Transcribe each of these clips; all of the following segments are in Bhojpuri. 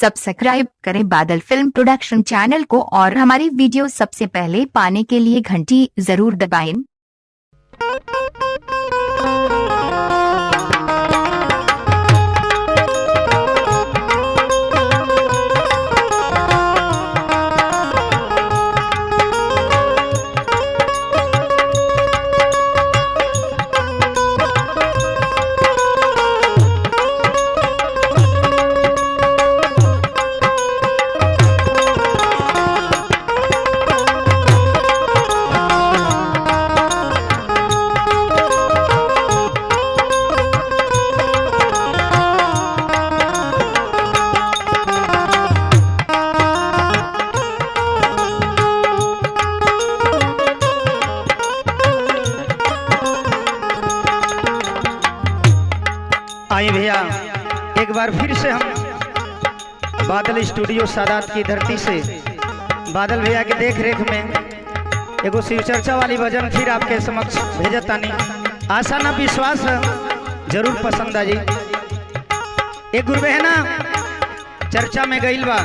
सब्सक्राइब करें बादल फिल्म प्रोडक्शन चैनल को और हमारी वीडियो सबसे पहले पाने के लिए घंटी जरूर दबाएं। आई भैया एक बार फिर से हम बादल स्टूडियो सादात की धरती से बादल भैया के देख रेख में एगो शिव चर्चा वाली भजन फिर आपके समक्ष भेजतानी। आशा ना विश्वास जरूर पसंद आ जी। एक गुरु बहना चर्चा में गईल बा,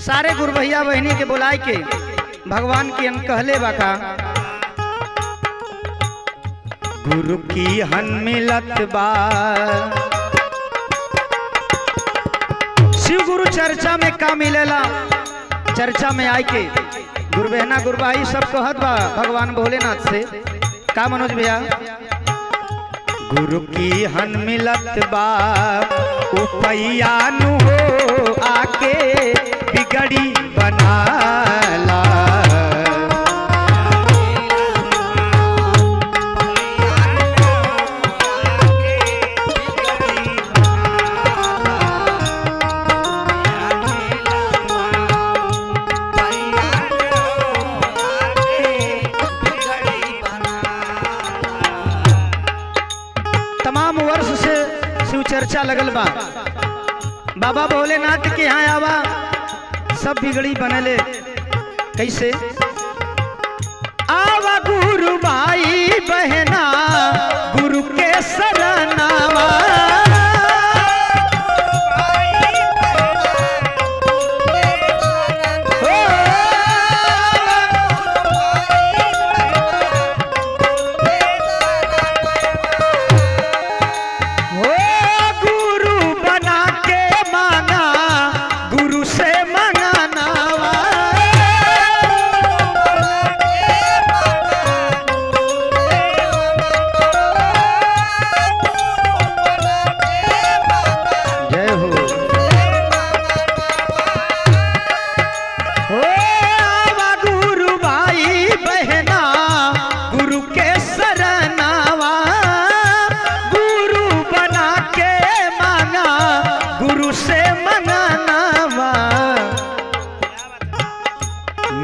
सारे गुरु भैया बहनी के बुलाए के भगवान की अन कहले बा का गुरु की हन मिलत बा। शिव गुरु चर्चा में का मिलेला, चर्चा में आए के गुरु बहना गुरु भाई सब कहत बा भगवान भोलेनाथ से का मनोज भैया गुरु की हन मिलत बा उपैया नु हो आके बिगड़ी बनाला। तमाम वर्ष से शिव चर्चा लगल बा, बाबा भोलेनाथ के यहाँ आवा सब बिगड़ी बनले। कैसे आवा गुरु भाई बहना गुरु के शरणावा।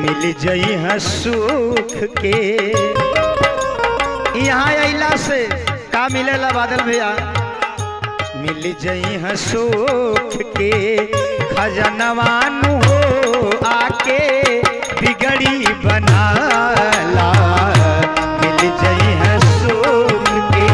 मिल जई है सुख के यहाँ अइला से का मिलेला बादल भैया मिल जई है सुख के खजनवानु हो आके बिगड़ी बनाला। मिल जई है सुख के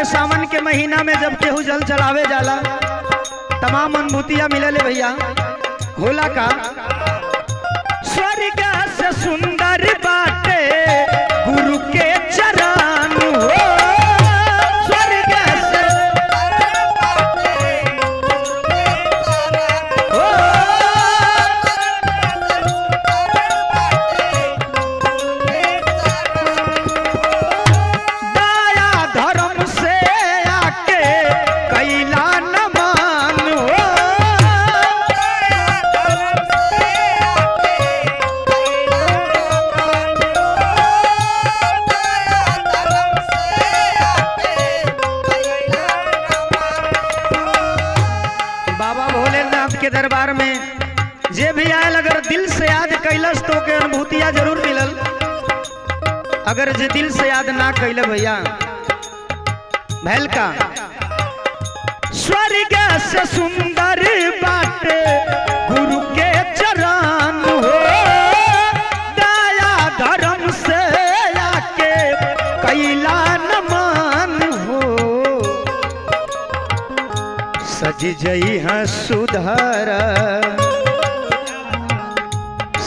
सावन के महीना में जब केहू जल चढ़ावे जाला तमाम अनुभूतियां मिलले भैया। होला का स्वर्ग से सुंदर बाटे गुरु के चरण हो। स्वर्ग से के दरबार में जे भी आयल अगर दिल से याद कैलस तो के अनुभूतियां जरूर मिलल। अगर जे दिल से याद ना कैले भैया भैल का स्वर्ग से सुंदर बाटे गुरु के चरण हो, दया धर्म से आके कैला नमन हो। सज जई है सुधर,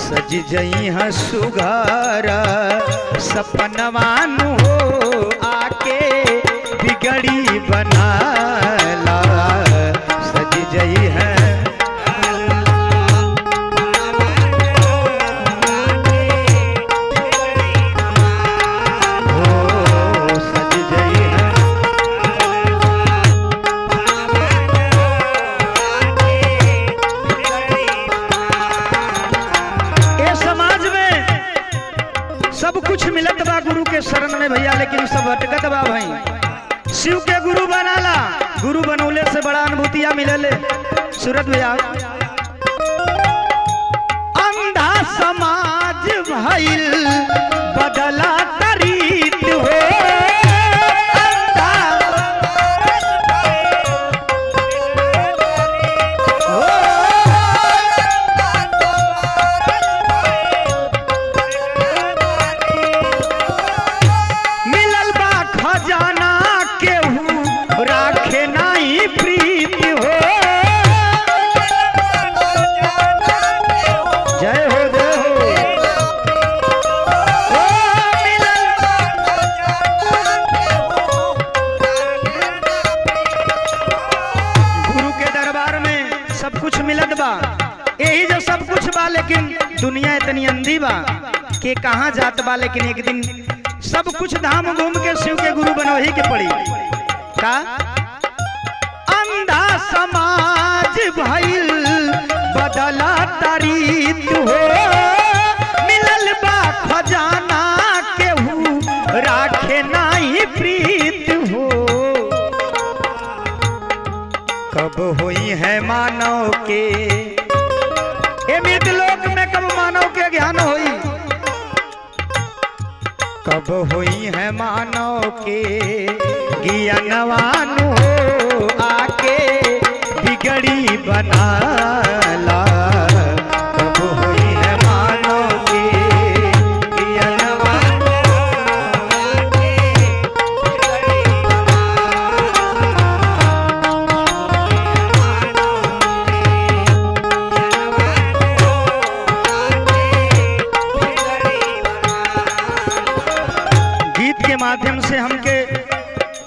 सज जई है सुघर सपनवान हो, आके बिगड़ी बनाला। सज जई है मिलत बा गुरु के शरण में भैया, लेकिन सब अटकत बा भाई। शिव के गुरु बनाला, गुरु बनौले से बड़ा अनुभूतियां मिलले। सूरत भैया अंधा समाज भइल बदला तरीत हो, लेकिन दुनिया इतनी अंधी बा कि कहाँ जात बा, लेकिन एक दिन सब कुछ धाम घूम के शिव के गुरु बनवही के पड़ी का। अंधा समाज भइल बदला तरीत हो, मिलल बा खजाना केहू राखे नाही प्रीत हो। कब हुई है मानव के लोक में, कब मानव के ज्ञान होई, कब हुई है मानव के ज्ञानवान हो, आके बिगड़ी बनाला। कब हुई है मानव के ज्ञानवान आके बिगड़ी माध्यम से हमके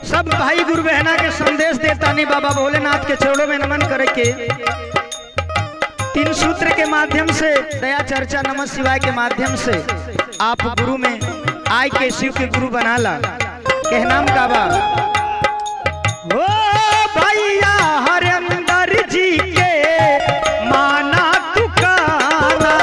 सब भाई गुरु बहना के संदेश देता नहीं बाबा भोलेनाथ के चरणों में नमन करे के। तीन सूत्र के माध्यम से, दया चर्चा नमः शिवाय के माध्यम से आप गुरु में आय के शिव के गुरु बनाला। कहनाम का बा ओ भैया हरिंदर जी के माना तुकाना,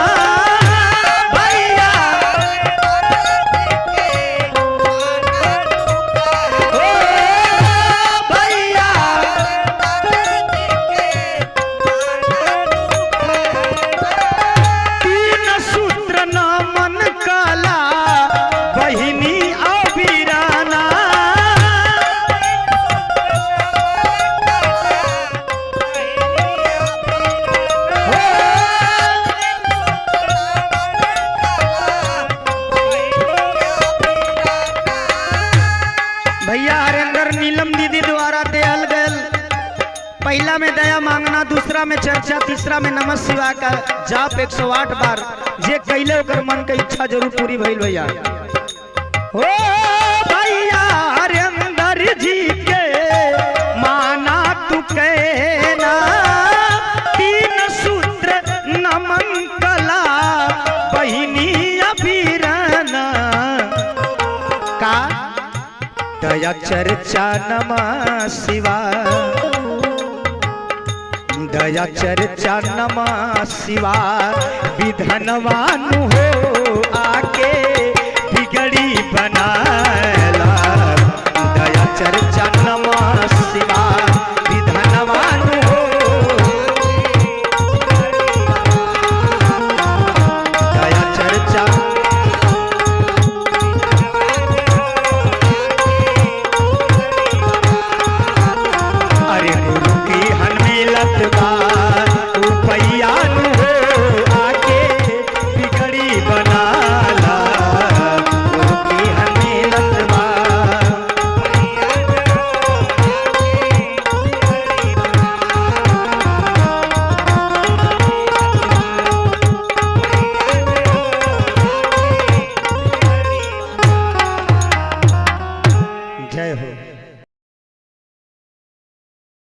पहला में दया मांगना, दूसरा में चर्चा, तीसरा में नमः शिवाय का जाप 108 बार। जे कैले ओकर मन के इच्छा जरूर पूरी भइल भैया। ओ भैया हरिंदर जी के माना तू कहना, तीन सूत्र नमन कला बहिनी अभिरना का। दया चर्चा नमः शिवाय, दया चर्चा नमः शिवाय विधनवान हो, आके बिगड़ी बनाला। दया चर्चा नमः